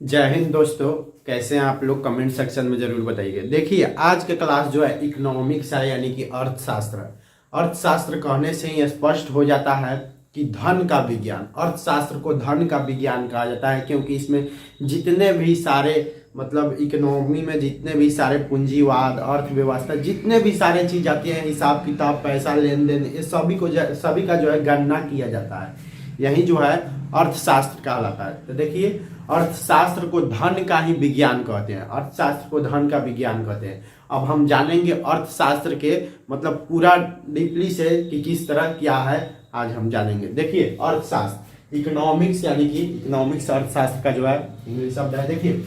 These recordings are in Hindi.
जय हिंद दोस्तों। कैसे हैं आप लोग? कमेंट सेक्शन में जरूर बताइए। देखिए, आज का क्लास जो है इकोनॉमिक्स है, यानी कि अर्थशास्त्र। अर्थशास्त्र कहने से ही स्पष्ट हो जाता है कि धन का विज्ञान। अर्थशास्त्र को धन का विज्ञान कहा जाता है क्योंकि इसमें जितने भी सारे मतलब इकोनॉमी में जितने भी सारे पूंजीवाद, अर्थव्यवस्था, जितने भी सारे चीज आती हैं, हिसाब किताब, पैसा, लेन देन, ये सभी का जो है गणना किया जाता है। यही जो है अर्थशास्त्र कहलाता है। तो देखिए, अर्थशास्त्र को धन का ही विज्ञान कहते हैं। अर्थशास्त्र को धन का विज्ञान कहते हैं। अब हम जानेंगे अर्थशास्त्र के मतलब पूरा डीपली से कि किस तरह क्या है, आज हम जानेंगे। देखिए, अर्थशास्त्र इकोनॉमिक्स, यानी कि इकोनॉमिक्स अर्थशास्त्र का जो है इंग्लिश शब्द है। देखिए,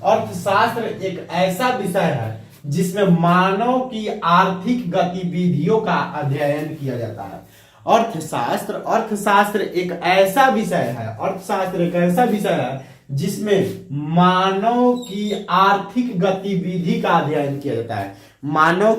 अर्थशास्त्र एक ऐसा विषय है जिसमें मानव की आर्थिक गतिविधियों का अध्ययन किया जाता है। अर्थशास्त्र एक ऐसा विषय है, अर्थशास्त्र एक ऐसा विषय है जिसमें मानव की आर्थिक गतिविधि का अध्ययन किया जाता है। मानव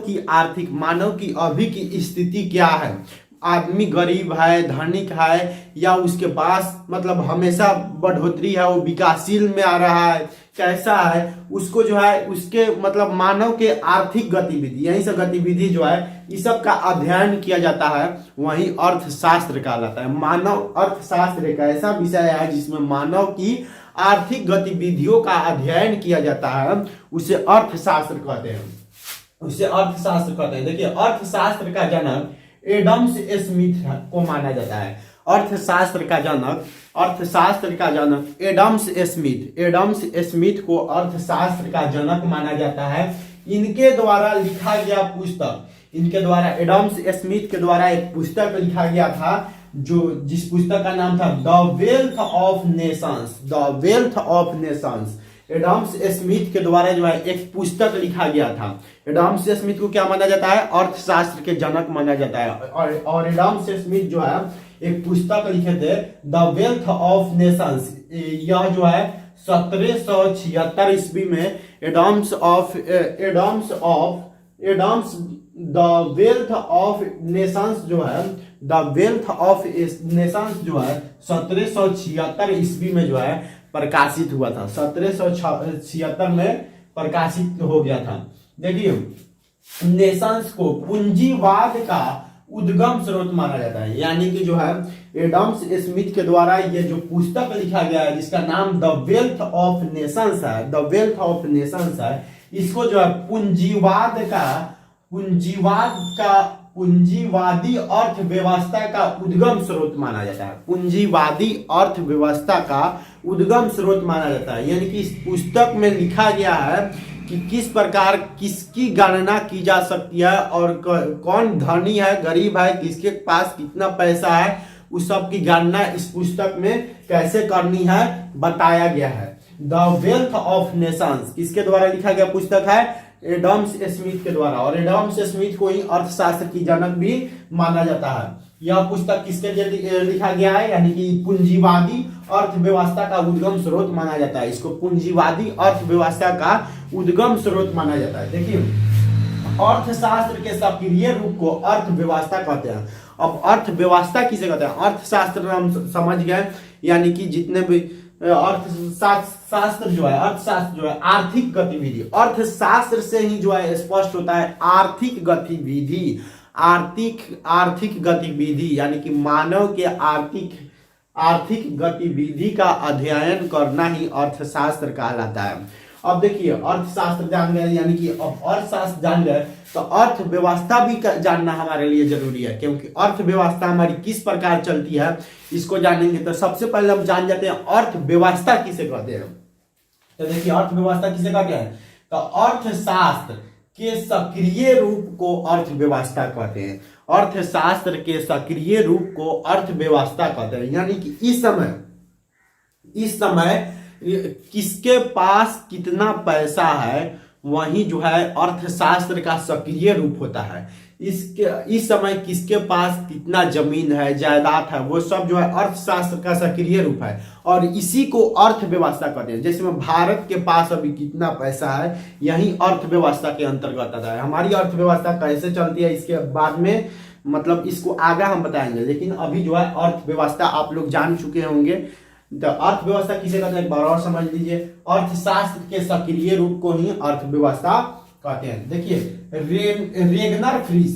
की अभी की स्थिति क्या है, आदमी गरीब है, धनिक है, या उसके पास मतलब हमेशा बढ़ोतरी है, वो विकासशील में आ रहा है, कैसा है, उसको जो है उसके मतलब मानव के आर्थिक गतिविधि, यही सब गतिविधि जो है इस सब का अध्ययन किया जाता है, वही अर्थशास्त्र कहलाता है। मानव अर्थशास्त्र एक ऐसा विषय है जिसमें मानव की आर्थिक गतिविधियों का अध्ययन किया जाता है, उसे अर्थशास्त्र कहते हैं। देखिए, अर्थशास्त्र का जनक एडम स्मिथ को माना जाता है। अर्थशास्त्र का जनक एडम स्मिथ को अर्थशास्त्र का जनक माना जाता है। इनके द्वारा लिखा गया पुस्तक, एडम स्मिथ के द्वारा एक पुस्तक लिखा गया था, जिस पुस्तक का नाम था the wealth of nations. Adams Smith के द्वारा जो है एक पुस्तक लिखा गया था। एडम्स स्मिथ को क्या माना जाता है? अर्थशास्त्र के जनक माना जाता है। और एडम्स स्मिथ जो है एक पुस्तक लिखे थे द वेल्थ ऑफ नेशंस। यह जो है 1776 ईस्वी में Adams the wealth of nations जो है 1776 ईस्वी में जो है प्रकाशित हुआ था। 1776 में प्रकाशित हो गया था। देखिए, नेशंस को पूंजीवाद का उद्गम स्रोत माना जाता है, यानी कि जो है एडम्स स्मिथ के द्वारा ये जो पुस्तक लिखा गया है जिसका नाम द वेल्थ ऑफ नेशंस है, इसको जो है पूंजीवादी अर्थव्यवस्था का उद्गम स्रोत माना जाता है। पूंजीवादी अर्थव्यवस्था का उद्गम स्रोत माना जाता है, यानी कि इस पुस्तक में लिखा गया है कि किस प्रकार किसकी गणना की जा सकती है और कौन धनी है, गरीब है, किसके पास कितना पैसा है, उस सब की गणना इस पुस्तक में कैसे करनी है बताया गया है। द वेल्थ ऑफ नेशंस किसके द्वारा लिखा गया पुस्तक है? एडम्स स्मिथ के द्वारा। और एडम्स स्मिथ को ही अर्थशास्त्र की जनक भी माना जाता है। यह पुस्तक किसके लिए लिखा गया है? यानी कि पूंजीवादी अर्थव्यवस्था का उद्गम स्रोत माना जाता है। इसको पूंजीवादी अर्थव्यवस्था का उद्गम स्रोत माना जाता है। देखिए, अर्थशास्त्र के सक्रिय रूप को अर्थव्यवस्था कहते हैं। अब अर्थव्यवस्था किसे कहते हैं? अर्थशास्त्र हम समझ गए, यानी कि जितने भी अर्थशास्त्र जो है आर्थिक गतिविधि। अर्थशास्त्र से ही जो है स्पष्ट होता है आर्थिक गतिविधि, यानी कि मानव के आर्थिक गतिविधि का अध्ययन करना ही अर्थशास्त्र कहलाता है। अब देखिए, अर्थशास्त्र जान गए, यानी कि अब अर्थशास्त्र जान गए तो अर्थव्यवस्था भी जानना हमारे लिए जरूरी है, क्योंकि अर्थव्यवस्था हमारी किस प्रकार चलती है इसको जानेंगे। तो सबसे पहले हम जान जाते हैं अर्थव्यवस्था किसे कहते हैं। तो देखिए, अर्थव्यवस्था किसे कहते हैं? तो अर्थशास्त्र के सक्रिय रूप को अर्थव्यवस्था कहते हैं। अर्थशास्त्र के सक्रिय रूप को अर्थव्यवस्था कहते हैं, यानी कि इस समय किसके पास कितना पैसा है वही जो है अर्थशास्त्र का सक्रिय रूप होता है। इस समय किसके पास कितना जमीन है, जायदाद है, वो सब जो है अर्थशास्त्र का सक्रिय रूप है, और इसी को अर्थव्यवस्था कहते हैं। जैसे में भारत के पास अभी कितना पैसा है, यही अर्थव्यवस्था के अंतर्गत आता है। हमारी अर्थव्यवस्था कैसे चलती है इसके बाद में मतलब इसको आगे हम बताएंगे, लेकिन अभी जो है अर्थव्यवस्था आप लोग जान चुके होंगे। तो अर्थव्यवस्था किसे कहते हैं एक बार और समझ लीजिए, अर्थशास्त्र के सक्रिय रूप को ही अर्थव्यवस्था कहते हैं। देखिए रेगनर फ्रिश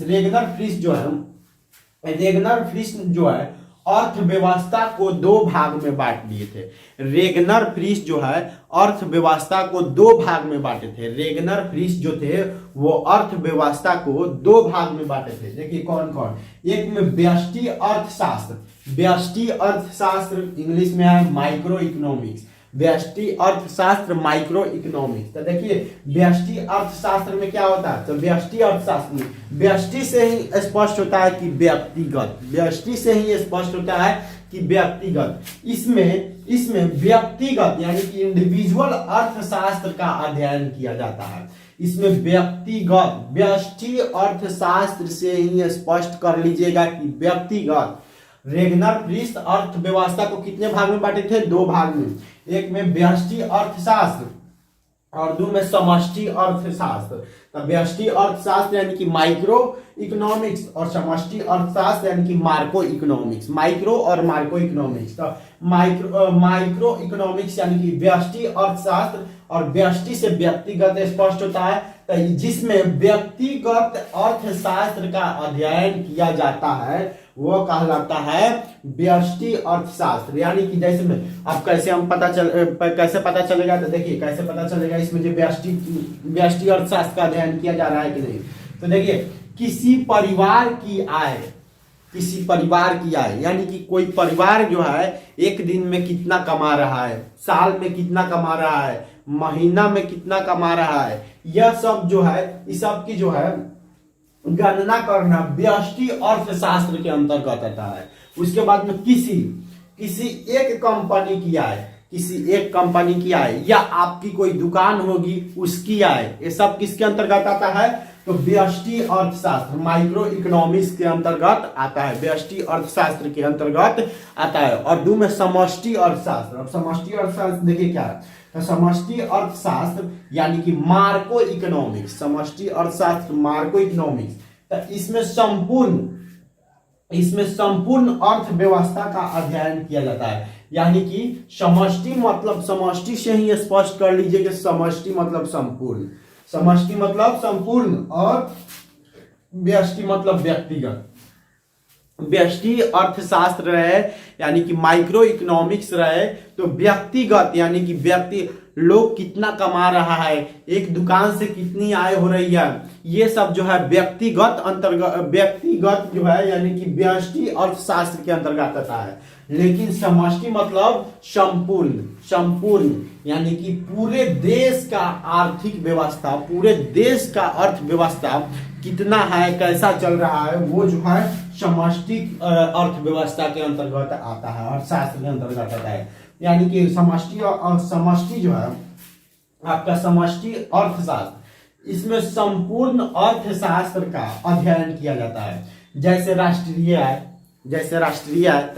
जो है अर्थव्यवस्था को दो भाग में बांट दिए थे। रेगनर फ्रिश जो है अर्थव्यवस्था को दो भाग में बांटे थे। रेगनर फ्रिश जो थे वो अर्थव्यवस्था को दो भाग में बांटे थे। देखिए कौन कौन, एक में व्यष्टि अर्थशास्त्र, व्यष्टि अर्थशास्त्र इंग्लिश में है माइक्रो इकोनॉमिक्स, व्यष्टि अर्थशास्त्र माइक्रो इकोनॉमिक्स। तो देखिए व्यष्टि अर्थशास्त्र में क्या होता है, तो व्यष्टि अर्थशास्त्र में व्यष्टि से ही स्पष्ट होता है कि व्यक्तिगत, व्यष्टि से ही स्पष्ट होता है कि व्यक्तिगत। इसमें व्यक्तिगत यानी कि इंडिविजुअल अर्थशास्त्र का अध्ययन किया जाता है। इसमें व्यक्तिगत व्यष्टि अर्थशास्त्र से ही स्पष्ट कर लीजिएगा कि व्यक्तिगत। रेगनर फ्रिश अर्थव्यवस्था को कितने भाग में बांटे थे, दो भाग में, एक में व्यष्टि अर्थशास्त्र और दो में समष्टि अर्थशास्त्र। तो व्यष्टि अर्थशास्त्र यानी कि माइक्रो इकोनॉमिक्स और समष्टि अर्थशास्त्र यानी कि मार्को इकोनॉमिक्स, माइक्रो और मार्को इकोनॉमिक्स। तो माइक्रो इकोनॉमिक्स यानी कि व्यष्टि अर्थशास्त्र और व्यष्टि से व्यक्तिगत स्पष्ट होता है, तो जिसमें व्यक्तिगत अर्थशास्त्र का अध्ययन किया जाता है वो कहलाता है व्यष्टि अर्थशास्त्र। यानी कि जैसे में अब कैसे पता चलेगा, तो देखिए कैसे पता चलेगा इसमें जो व्यष्टि अर्थशास्त्र का अध्ययन किया जा रहा है कि नहीं। तो देखिए किसी परिवार की आय यानी कि कोई परिवार जो है एक दिन में कितना कमा रहा है, साल में कितना कमा रहा है, महीना में कितना कमा रहा है, यह सब जो है इस सब की जो है गणना करना व्यष्टि अर्थशास्त्र के अंतर्गत आता है। उसके बाद में किसी एक कंपनी की आय या आपकी कोई दुकान होगी उसकी आय, ये सब किसके अंतर्गत आता है, तो व्यष्टि अर्थशास्त्र माइक्रो इकोनॉमिक्स के अंतर्गत आता है, व्यष्टि अर्थशास्त्र के अंतर्गत आता है। और दो में समष्टि अर्थशास्त्र। अब समष्टि अर्थशास्त्र देखिए क्या है, तो समष्टि अर्थशास्त्र यानी कि मार्को इकोनॉमिक्स, समष्टि अर्थशास्त्र मार्को इकोनॉमिक्स। तो इसमें संपूर्ण अर्थव्यवस्था का अध्ययन किया जाता है। यानी कि समष्टि से ही स्पष्ट कर लीजिए कि समष्टि मतलब संपूर्ण और व्यष्टि मतलब व्यक्तिगत। व्यष्टि अर्थशास्त्र रहे यानी कि माइक्रो इकोनॉमिक्स रहे तो व्यक्तिगत यानी कि व्यक्ति लोग कितना कमा रहा है, एक दुकान से कितनी आय हो रही है, ये सब जो है व्यक्तिगत जो है यानी कि व्यष्टि अर्थशास्त्र के अंतर्गत आता है। लेकिन समष्टि मतलब संपूर्ण यानी कि पूरे देश का आर्थिक व्यवस्था, पूरे देश का अर्थव्यवस्था कितना है, कैसा चल रहा है, वो जो है समष्टि अर्थव्यवस्था के अंतर्गत आता है, अर्थशास्त्र के अंतर्गत आता है। यानी कि समष्टि जो है आपका समष्टि अर्थशास्त्र, इसमें संपूर्ण अर्थशास्त्र का अध्ययन किया जाता है। जैसे राष्ट्रीय आय, तो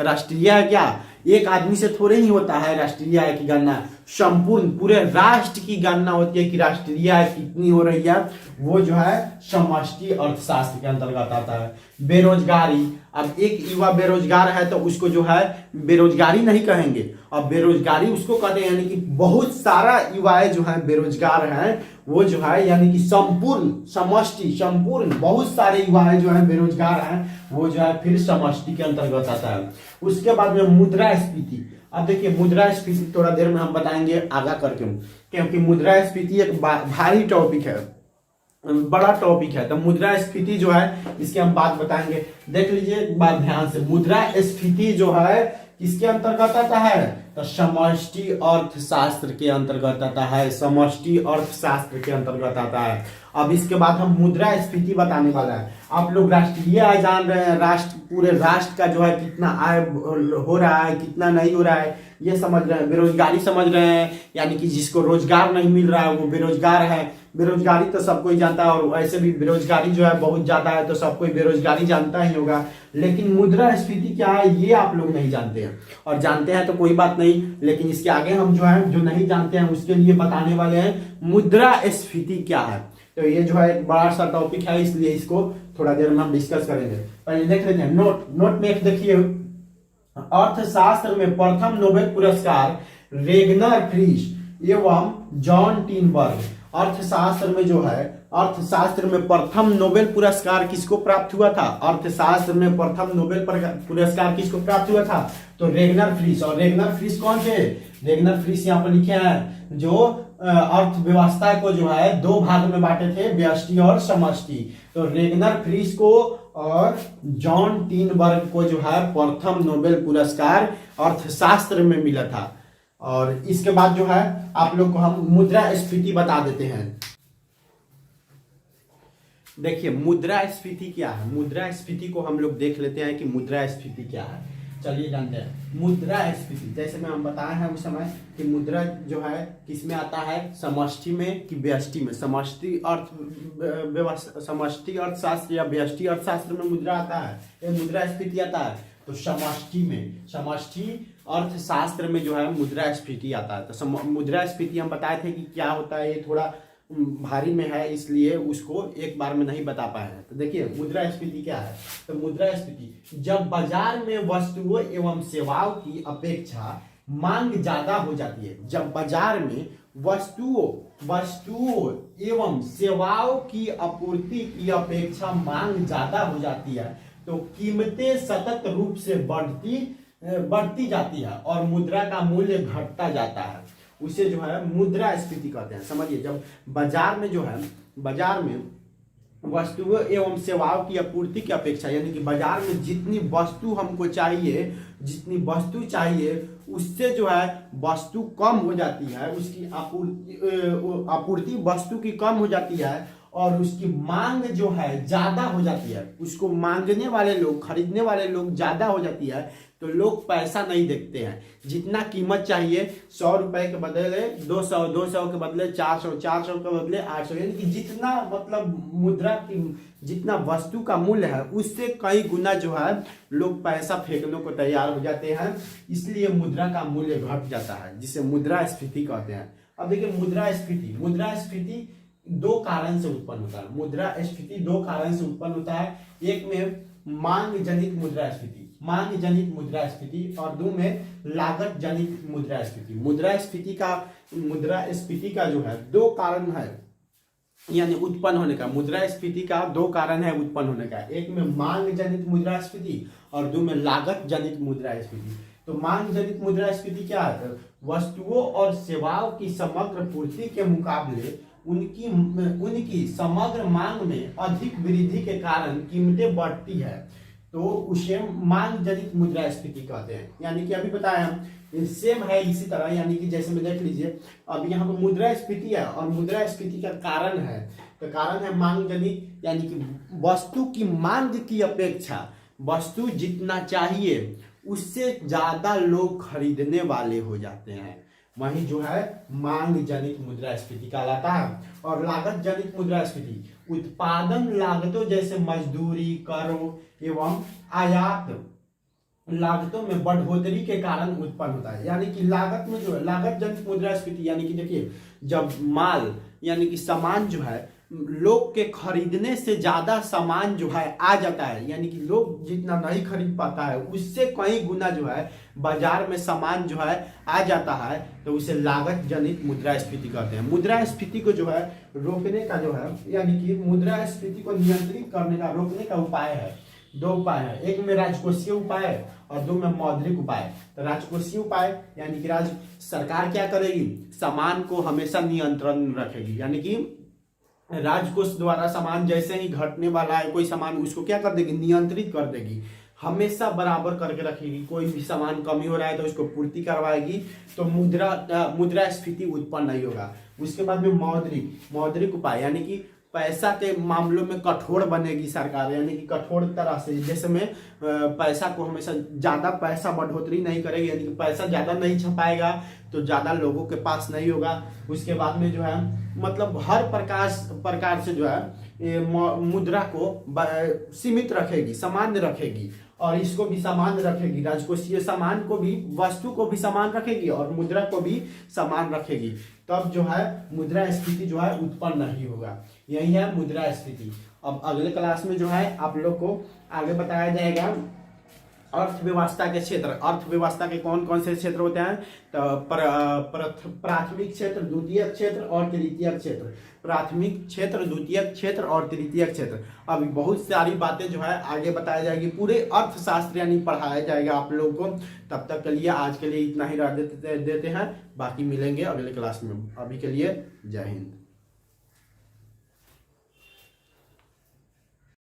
राष्ट्रीय आय क्या एक आदमी से थोड़े ही होता है, राष्ट्रीय आय की गणना संपूर्ण पूरे राष्ट्र की गणना होती है कि राष्ट्रीय आय कितनी हो रही है, वो जो है समष्टि अर्थशास्त्र के अंतर्गत आता है। बेरोजगारी, अब एक युवा बेरोजगार है तो उसको जो है बेरोजगारी नहीं कहेंगे, अब बेरोजगारी उसको कहते हैं यानी कि बहुत सारा युवाएं जो है बेरोजगार हैं, वो जो है यानी कि संपूर्ण बहुत सारे युवाएं जो है बेरोजगार हैं, वो जो है फिर समष्टि के अंतर्गत आता है। उसके बाद में मुद्रास्फीति। अब देखिए मुद्रास्फीति थोड़ा देर में हम बताएंगे आगा करके, क्योंकि मुद्रास्फीति एक भारी टॉपिक है, बड़ा टॉपिक है। तो मुद्रास्फीति जो है इसके हम बात बताएंगे। देख लीजिए एक बात ध्यान से, मुद्रास्फीति जो है किसके अंतर्गत आता है, तो समष्टि अर्थशास्त्र के अंतर्गत आता है, समष्टि अर्थशास्त्र के अंतर्गत आता है। अब इसके बाद हम मुद्रास्फीति बताने वाला है। आप लोग राष्ट्रीय आय जान रहे हैं, पूरे राष्ट्र का जो है कितना आय हो रहा है, कितना नहीं हो रहा है, ये समझ रहे हैं। बेरोजगारी समझ रहे हैं, यानी कि जिसको रोजगार नहीं मिल रहा है वो बेरोजगार है। बेरोजगारी तो सब कोई जानता है, और ऐसे भी बेरोजगारी जो है बहुत ज्यादा है, तो सब कोई बेरोजगारी जानता ही होगा। लेकिन मुद्रास्फीति क्या है ये आप लोग नहीं जानते हैं, और जानते हैं तो कोई बात नहीं, लेकिन इसके आगे हम जो है जो नहीं जानते हैं उसके लिए बताने वाले हैं मुद्रास्फीति क्या है। तो ये जो है एक बड़ा सा टॉपिक है, इसलिए इसको थोड़ा देर में हम डिस्कस करेंगे। पहले देख लेते हैं नोट में देखिए अर्थशास्त्र में प्रथम नोबेल पुरस्कार रेगनर फ्रीस एवं जॉन टीनबर्ग। अर्थशास्त्र में जो है, अर्थशास्त्र में प्रथम नोबेल पुरस्कार किसको प्राप्त हुआ था? अर्थशास्त्र में प्रथम नोबेल पुरस्कार किसको प्राप्त हुआ था? तो रेगनर फ्रीस। और रेगनर फ्रीस कौन थे? रेगनर फ्रीस यहाँ पर लिखे हैं, जो अर्थव्यवस्था को जो है दो भाग में बांटे थे, व्यष्टि और समष्टि। तो रेगनर फ्रीस को और जॉन टीनबर्ग को जो है प्रथम नोबेल पुरस्कार अर्थशास्त्र में मिला था। और इसके बाद जो है आप लोग को हम मुद्रास्फीति बता देते हैं। देखिए मुद्रास्फीति क्या है, मुद्रास्फीति को हम लोग देख लेते हैं कि मुद्रास्फीति क्या है। चलिए जानते हैं मुद्रास्फीति। जैसे मैं हम बताए हैं उस समय कि मुद्रा जो है किस में आता है, समष्टि में कि व्यष्टि में। समष्टि अर्थशास्त्र या व्यष्टि अर्थशास्त्र में मुद्रा आता है, ये मुद्रास्फीति आता है। तो समष्टि में, समष्टि अर्थशास्त्र में जो है मुद्रास्फीति आता है। तो मुद्रास्फीति हम बताए थे कि क्या होता है, ये थोड़ा भारी में है इसलिए उसको एक बार में नहीं बता पाए हैं। तो देखिए मुद्रास्फीति क्या है। तो मुद्रास्फीति जब बाजार में वस्तुओं एवं सेवाओं की अपेक्षा मांग ज्यादा हो जाती है, जब बाजार में वस्तुओं एवं सेवाओं की आपूर्ति की अपेक्षा मांग ज्यादा हो जाती है, तो कीमतें सतत रूप से बढ़ती जाती है और मुद्रा का मूल्य घटता जाता है। उसे जो है मुद्रास्फीति कहते हैं। समझिए जब बाजार में जो है, बाजार में वस्तुओं एवं सेवाओं की आपूर्ति की अपेक्षा, यानी कि बाजार में जितनी वस्तु हमको चाहिए, जितनी वस्तु चाहिए उससे जो है वस्तु कम हो जाती है, उसकी आपूर्ति वस्तु की कम हो जाती है और उसकी मांग जो है ज्यादा हो जाती है, उसको मांगने वाले लोग, खरीदने वाले लोग ज्यादा हो जाती है, तो लोग पैसा नहीं देखते हैं। जितना कीमत चाहिए 100 रुपए के बदले 200, 200 के बदले 400, 400 के बदले 800, यानी कि जितना मतलब मुद्रा की, जितना वस्तु का मूल्य है उससे कई गुना जो है लोग पैसा फेंकने को तैयार हो जाते हैं, इसलिए मुद्रा का मूल्य घट जाता है, जिसे मुद्रास्फीति कहते हैं। अब देखिए मुद्रास्फीति, मुद्रास्फीति दो कारण से उत्पन्न होता है। मुद्रास्फीति दो कारण से उत्पन्न होता है, एक में मांग जनित मुद्रास्फीति, मांग जनित मुद्रास्फीति, और दो में लागत जनित मुद्रास्फीति। मुद्रास्फीति का जो है दो कारण है, यानी उत्पन्न होने का। मुद्रास्फीति का दो कारण है उत्पन्न होने का, एक में मांग जनित मुद्रास्फीति और दो में लागत जनित मुद्रास्फीति। तो मांग जनित मुद्रास्फीति क्या है? वस्तुओं और सेवाओं की समग्र पूर्ति के मुकाबले उनकी समग्र मांग में अधिक वृद्धि के कारण कीमतें बढ़ती है, तो उसे मांग जनित मुद्रास्फीति कहते हैं। यानी कि अभी बताया हम सेम है इसी तरह, यानी कि जैसे में देख लीजिए अब यहाँ पर मुद्रास्फीति है और मुद्रास्फीति का कारण है, तो कारण है मांग जनित, यानी कि वस्तु की मांग की अपेक्षा वस्तु जितना चाहिए उससे ज्यादा लोग खरीदने वाले हो जाते हैं, वही जो है मांग जनित मुद्रास्फीति कहलाता है। और लागत जनित मुद्रास्फीति उत्पादन लागतों जैसे मजदूरी, करों एवं आयात लागतों में बढ़ोतरी के कारण उत्पन्न होता है। यानी कि लागत में जो है लागत जनित मुद्रास्फीति, यानी कि देखिए जब माल यानी कि सामान जो है लोग के खरीदने से ज्यादा सामान जो है आ जाता है, यानी कि लोग जितना नहीं खरीद पाता है उससे कई गुना जो है बाजार में सामान जो है आ जाता है, तो उसे लागत जनित मुद्रास्फीति कहते हैं। मुद्रास्फीति को जो है रोकने का जो है, यानी कि मुद्रास्फीति को नियंत्रित करने का, रोकने का उपाय है, दो उपाय है, एक में राजकोषीय उपाय और दो में मौद्रिक उपाय। तो राजकोषीय उपाय यानी कि राज्य सरकार क्या करेगी, सामान को हमेशा नियंत्रण में रखेगी, यानी कि राजकोष द्वारा सामान जैसे ही घटने वाला है कोई सामान, उसको क्या कर देगी, नियंत्रित कर देगी, हमेशा बराबर करके रखेगी। कोई भी सामान कमी हो रहा है तो उसको पूर्ति करवाएगी, तो मुद्रास्फीति उत्पन्न नहीं होगा। उसके बाद में मौद्रिक उपाय, यानी कि पैसा के मामलों में कठोर बनेगी सरकार, यानी कि कठोर तरह से, जैसे में पैसा को हमेशा ज्यादा पैसा बढ़ोतरी नहीं करेगी, यानी कि पैसा ज्यादा नहीं छपाएगा तो ज्यादा लोगों के पास नहीं होगा। उसके बाद में जो है मतलब हर प्रकार से जो है मुद्रा को सीमित रखेगी, सामान्य रखेगी, और इसको भी समान रखेगी, राजकोषीय सामान को भी, वस्तु को भी समान रखेगी और मुद्रा को भी समान रखेगी, तब जो है मुद्रास्फीति जो है उत्पन्न नहीं होगा। यही है मुद्रास्फीति। अब अगले क्लास में जो है आप लोग को आगे बताया जाएगा अर्थव्यवस्था के क्षेत्र, अर्थव्यवस्था के कौन कौन से क्षेत्र होते हैं? तो प्राथमिक क्षेत्र, द्वितीयक क्षेत्र और तृतीयक क्षेत्र। प्राथमिक क्षेत्र, द्वितीयक क्षेत्र और तृतीयक क्षेत्र। अभी बहुत सारी बातें जो है आगे बताया जाएगी, पूरे अर्थशास्त्र यानी पढ़ाया जाएगा आप लोगों को। तब तक के लिए आज के लिए इतना ही रह देते हैं, बाकी मिलेंगे अगले क्लास में। अभी के लिए जय हिंद।